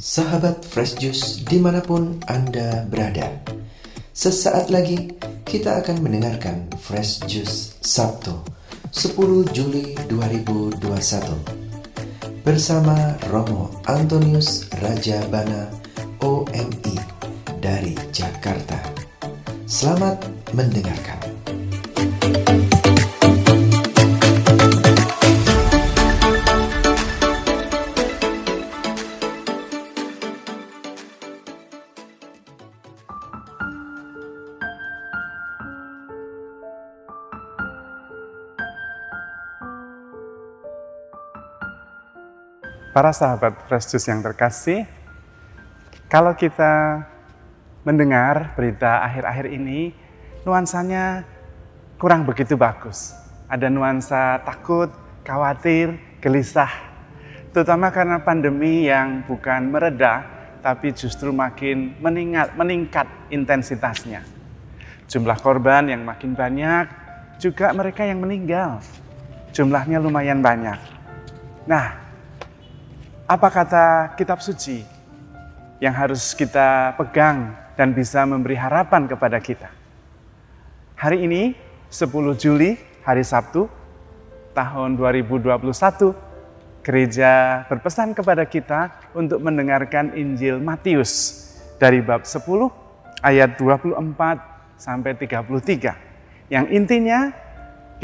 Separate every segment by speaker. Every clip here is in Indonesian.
Speaker 1: Sahabat Fresh Juice dimanapun Anda berada, sesaat lagi kita akan mendengarkan Fresh Juice Sabtu 10 Juli 2021 bersama Romo Antonius Rajabana OMI dari Jakarta. Selamat mendengarkan.
Speaker 2: Para sahabat Fresh Juice yang terkasih, kalau kita mendengar berita akhir-akhir ini, nuansanya kurang begitu bagus. Ada nuansa takut, khawatir, gelisah, terutama karena pandemi yang bukan mereda, tapi justru makin meningkat intensitasnya. Jumlah korban yang makin banyak, juga mereka yang meninggal, jumlahnya lumayan banyak. Nah, apa kata kitab suci yang harus kita pegang dan bisa memberi harapan kepada kita? Hari ini 10 Juli, hari Sabtu, tahun 2021, gereja berpesan kepada kita untuk mendengarkan Injil Matius dari bab 10 ayat 24 sampai 33. Yang intinya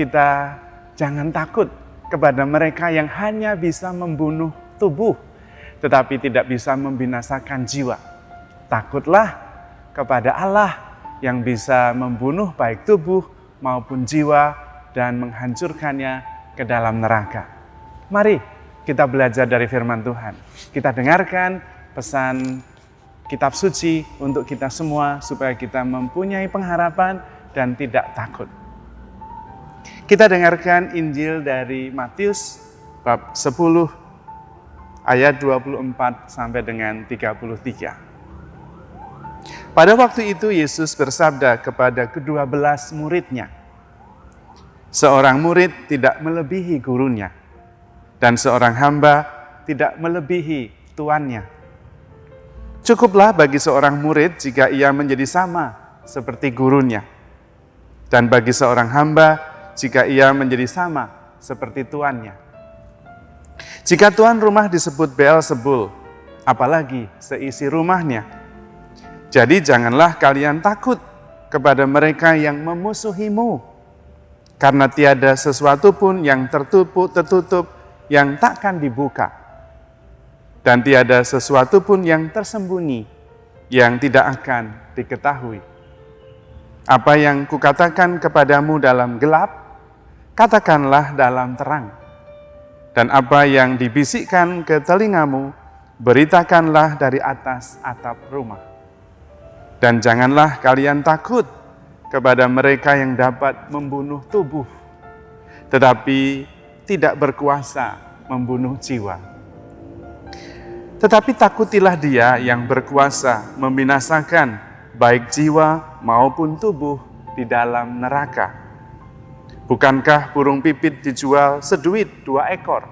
Speaker 2: kita jangan takut kepada mereka yang hanya bisa membunuh tubuh, tetapi tidak bisa membinasakan jiwa. Takutlah kepada Allah yang bisa membunuh baik tubuh maupun jiwa dan menghancurkannya ke dalam neraka. Mari kita belajar dari firman Tuhan. Kita dengarkan pesan kitab suci untuk kita semua supaya kita mempunyai pengharapan dan tidak takut. Kita dengarkan Injil dari Matius bab 10 ayat 24 sampai dengan 33. Pada waktu itu Yesus bersabda kepada ke-12 muridnya, seorang murid tidak melebihi gurunya, dan seorang hamba tidak melebihi tuannya. Cukuplah bagi seorang murid jika ia menjadi sama seperti gurunya, dan bagi seorang hamba jika ia menjadi sama seperti tuannya. Jika tuan rumah disebut Beelzebul, apalagi seisi rumahnya. Jadi janganlah kalian takut kepada mereka yang memusuhimu, karena tiada sesuatu pun yang tertutup yang takkan dibuka, dan tiada sesuatu pun yang tersembunyi yang tidak akan diketahui. Apa yang kukatakan kepadamu dalam gelap, katakanlah dalam terang. Dan apa yang dibisikkan ke telingamu, beritakanlah dari atas atap rumah. Dan janganlah kalian takut kepada mereka yang dapat membunuh tubuh, tetapi tidak berkuasa membunuh jiwa. Tetapi takutilah dia yang berkuasa membinasakan baik jiwa maupun tubuh di dalam neraka. Bukankah burung pipit dijual seduit 2 ekor?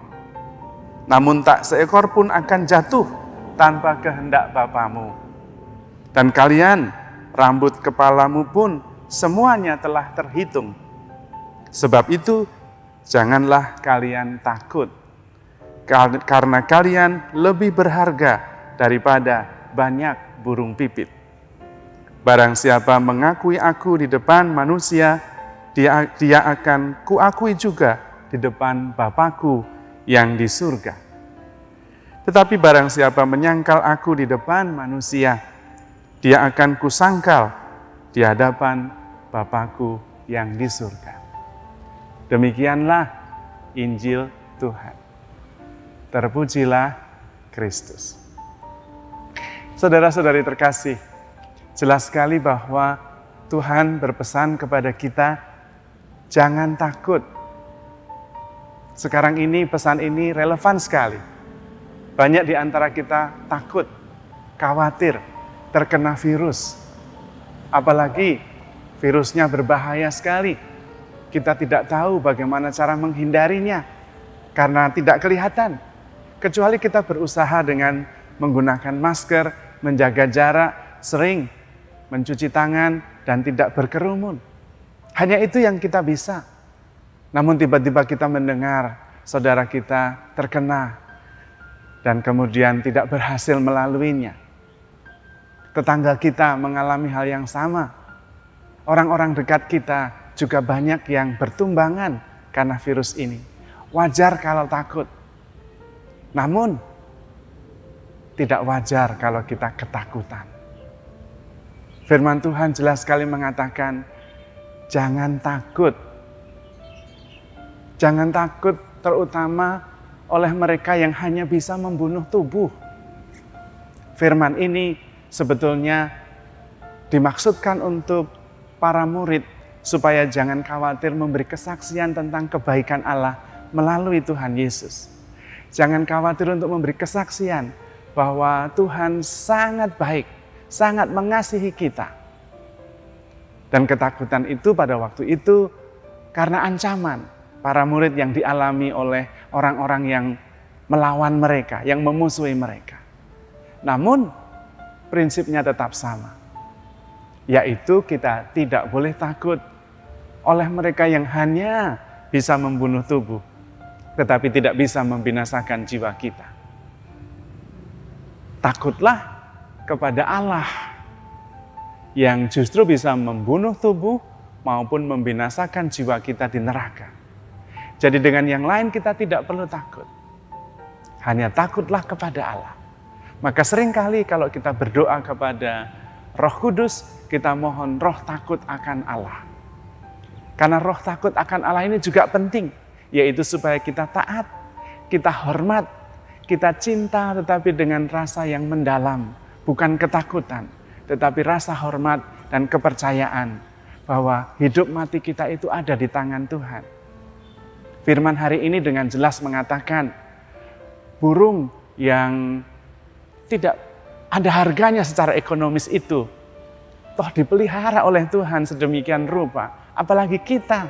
Speaker 2: Namun tak seekor pun akan jatuh tanpa kehendak Bapamu. Dan kalian, rambut kepalamu pun semuanya telah terhitung. Sebab itu, janganlah kalian takut, karena kalian lebih berharga daripada banyak burung pipit. Barang siapa mengakui aku di depan manusia, dia akan kuakui juga di depan Bapa-Ku yang di surga. Tetapi barang siapa menyangkal aku di depan manusia, dia akan kusangkal di hadapan Bapa-Ku yang di surga. Demikianlah Injil Tuhan. Terpujilah Kristus. Saudara-saudari terkasih, jelas sekali bahwa Tuhan berpesan kepada kita, jangan takut. Sekarang ini pesan ini relevan sekali. Banyak di antara kita takut, khawatir, terkena virus. Apalagi virusnya berbahaya sekali. Kita tidak tahu bagaimana cara menghindarinya karena tidak kelihatan. Kecuali kita berusaha dengan menggunakan masker, menjaga jarak, sering mencuci tangan, dan tidak berkerumun. Hanya itu yang kita bisa. Namun tiba-tiba kita mendengar saudara kita terkena dan kemudian tidak berhasil melaluinya. Tetangga kita mengalami hal yang sama. Orang-orang dekat kita juga banyak yang bertumbangan karena virus ini. Wajar kalau takut. Namun tidak wajar kalau kita ketakutan. Firman Tuhan jelas sekali mengatakan, jangan takut. Jangan takut terutama oleh mereka yang hanya bisa membunuh tubuh. Firman ini sebetulnya dimaksudkan untuk para murid supaya jangan khawatir memberi kesaksian tentang kebaikan Allah melalui Tuhan Yesus. Jangan khawatir untuk memberi kesaksian bahwa Tuhan sangat baik, sangat mengasihi kita. Dan ketakutan itu pada waktu itu karena ancaman para murid yang dialami oleh orang-orang yang melawan mereka, yang memusuhi mereka. Namun prinsipnya tetap sama, yaitu kita tidak boleh takut oleh mereka yang hanya bisa membunuh tubuh, tetapi tidak bisa membinasakan jiwa kita. Takutlah kepada Allah yang justru bisa membunuh tubuh maupun membinasakan jiwa kita di neraka. Jadi dengan yang lain kita tidak perlu takut. Hanya takutlah kepada Allah. Maka seringkali kalau kita berdoa kepada Roh Kudus, kita mohon roh takut akan Allah. Karena roh takut akan Allah ini juga penting, yaitu supaya kita taat, kita hormat, kita cinta tetapi dengan rasa yang mendalam. Bukan ketakutan, tetapi rasa hormat dan kepercayaan bahwa hidup mati kita itu ada di tangan Tuhan. Firman hari ini dengan jelas mengatakan, burung yang tidak ada harganya secara ekonomis itu, toh dipelihara oleh Tuhan sedemikian rupa. Apalagi kita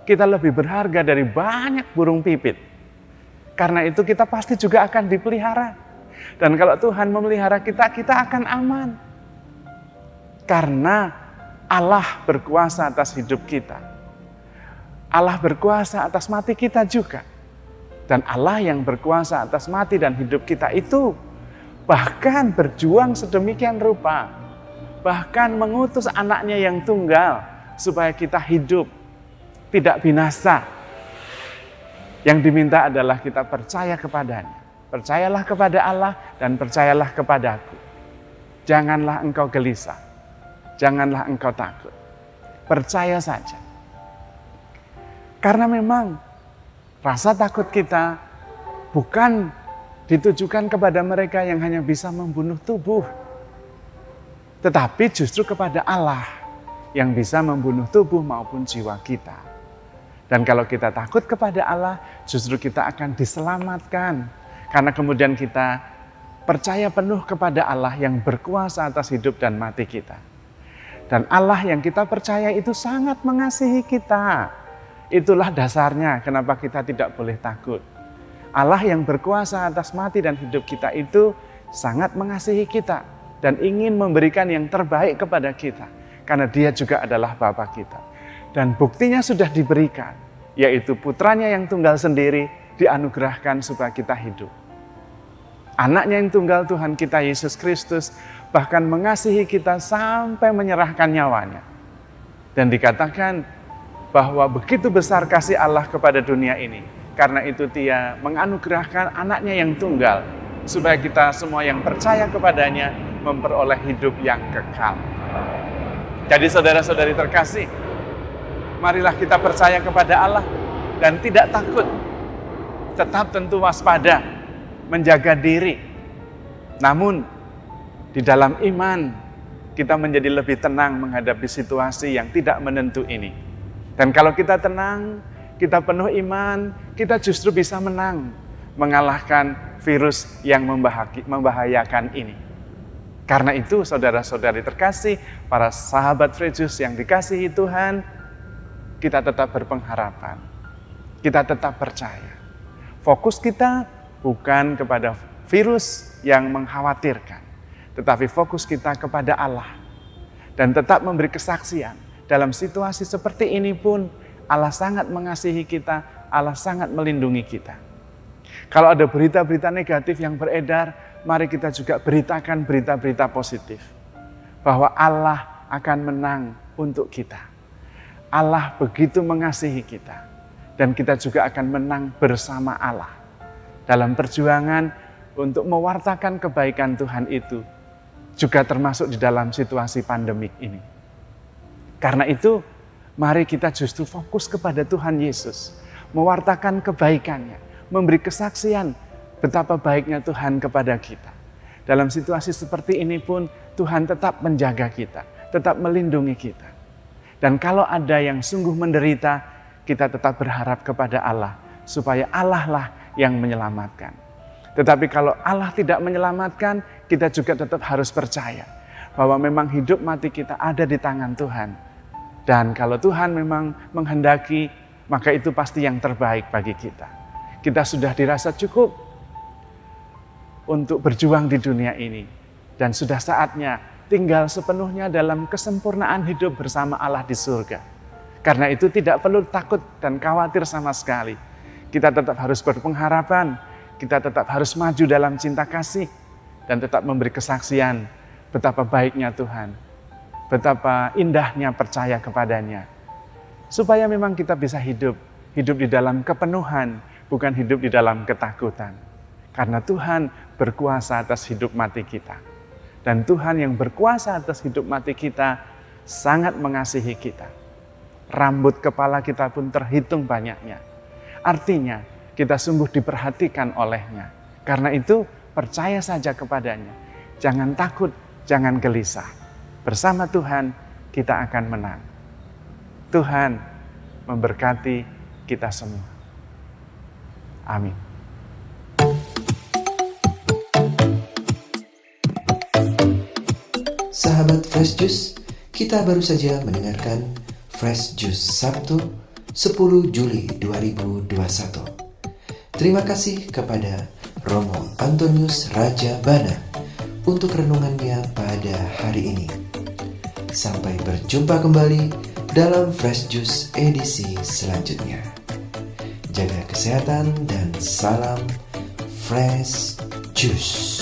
Speaker 2: lebih berharga dari banyak burung pipit. Karena itu kita pasti juga akan dipelihara. Dan kalau Tuhan memelihara kita, kita akan aman. Karena Allah berkuasa atas hidup kita. Allah berkuasa atas mati kita juga. Dan Allah yang berkuasa atas mati dan hidup kita itu bahkan berjuang sedemikian rupa. Bahkan mengutus anaknya yang tunggal supaya kita hidup, tidak binasa. Yang diminta adalah kita percaya kepadanya. Percayalah kepada Allah dan percayalah kepadaku. Janganlah engkau gelisah. Janganlah engkau takut. Percaya saja. Karena memang rasa takut kita bukan ditujukan kepada mereka yang hanya bisa membunuh tubuh. Tetapi justru kepada Allah yang bisa membunuh tubuh maupun jiwa kita. Dan kalau kita takut kepada Allah, justru kita akan diselamatkan. Karena kemudian kita percaya penuh kepada Allah yang berkuasa atas hidup dan mati kita. Dan Allah yang kita percaya itu sangat mengasihi kita. Itulah dasarnya kenapa kita tidak boleh takut. Allah yang berkuasa atas mati dan hidup kita itu sangat mengasihi kita. Dan ingin memberikan yang terbaik kepada kita. Karena Dia juga adalah Bapa kita. Dan buktinya sudah diberikan. Yaitu putranya yang tunggal sendiri dianugerahkan supaya kita hidup. Anaknya yang tunggal Tuhan kita Yesus Kristus bahkan mengasihi kita sampai menyerahkan nyawanya. Dan dikatakan bahwa begitu besar kasih Allah kepada dunia ini. Karena itu Dia menganugerahkan anaknya yang tunggal supaya kita semua yang percaya kepadanya memperoleh hidup yang kekal. Jadi saudara-saudari terkasih, marilah kita percaya kepada Allah dan tidak takut. Tetap tentu waspada, menjaga diri. Namun di dalam iman kita menjadi lebih tenang menghadapi situasi yang tidak menentu ini. Dan kalau kita tenang, kita penuh iman, kita justru bisa menang mengalahkan virus yang membahayakan ini. Karena itu saudara-saudari terkasih, para sahabat Frejus yang dikasihi Tuhan, kita tetap berpengharapan. Kita tetap percaya. Fokus kita bukan kepada virus yang mengkhawatirkan, tetapi fokus kita kepada Allah dan tetap memberi kesaksian. Dalam situasi seperti ini pun Allah sangat mengasihi kita, Allah sangat melindungi kita. Kalau ada berita-berita negatif yang beredar, mari kita juga beritakan berita-berita positif. Bahwa Allah akan menang untuk kita. Allah begitu mengasihi kita. Dan kita juga akan menang bersama Allah. Dalam perjuangan untuk mewartakan kebaikan Tuhan itu. Juga termasuk di dalam situasi pandemik ini. Karena itu, mari kita justru fokus kepada Tuhan Yesus. Mewartakan kebaikannya. Memberi kesaksian betapa baiknya Tuhan kepada kita. Dalam situasi seperti ini pun Tuhan tetap menjaga kita. Tetap melindungi kita. Dan kalau ada yang sungguh menderita, kita tetap berharap kepada Allah. Supaya Allah lah yang menyelamatkan. Tetapi kalau Allah tidak menyelamatkan, kita juga tetap harus percaya. Bahwa memang hidup mati kita ada di tangan Tuhan. Dan kalau Tuhan memang menghendaki, maka itu pasti yang terbaik bagi kita. Kita sudah dirasa cukup untuk berjuang di dunia ini. Dan sudah saatnya tinggal sepenuhnya dalam kesempurnaan hidup bersama Allah di surga. Karena itu tidak perlu takut dan khawatir sama sekali. Kita tetap harus berpengharapan, kita tetap harus maju dalam cinta kasih, dan tetap memberi kesaksian betapa baiknya Tuhan. Betapa indahnya percaya kepadanya. Supaya memang kita bisa hidup di dalam kepenuhan, bukan hidup di dalam ketakutan. Karena Tuhan berkuasa atas hidup mati kita. Dan Tuhan yang berkuasa atas hidup mati kita sangat mengasihi kita. Rambut kepala kita pun terhitung banyaknya. Artinya kita sungguh diperhatikan olehnya. Karena itu percaya saja kepadanya. Jangan takut, jangan gelisah. Bersama Tuhan kita akan menang. Tuhan memberkati kita semua. Amin.
Speaker 1: Sahabat Fresh Juice, kita baru saja mendengarkan Fresh Juice Sabtu 10 Juli 2021. Terima kasih kepada Romo Antonius Raja Bana untuk renungannya pada hari ini. Sampai berjumpa kembali dalam Fresh Juice edisi selanjutnya. Jaga kesehatan dan salam Fresh Juice.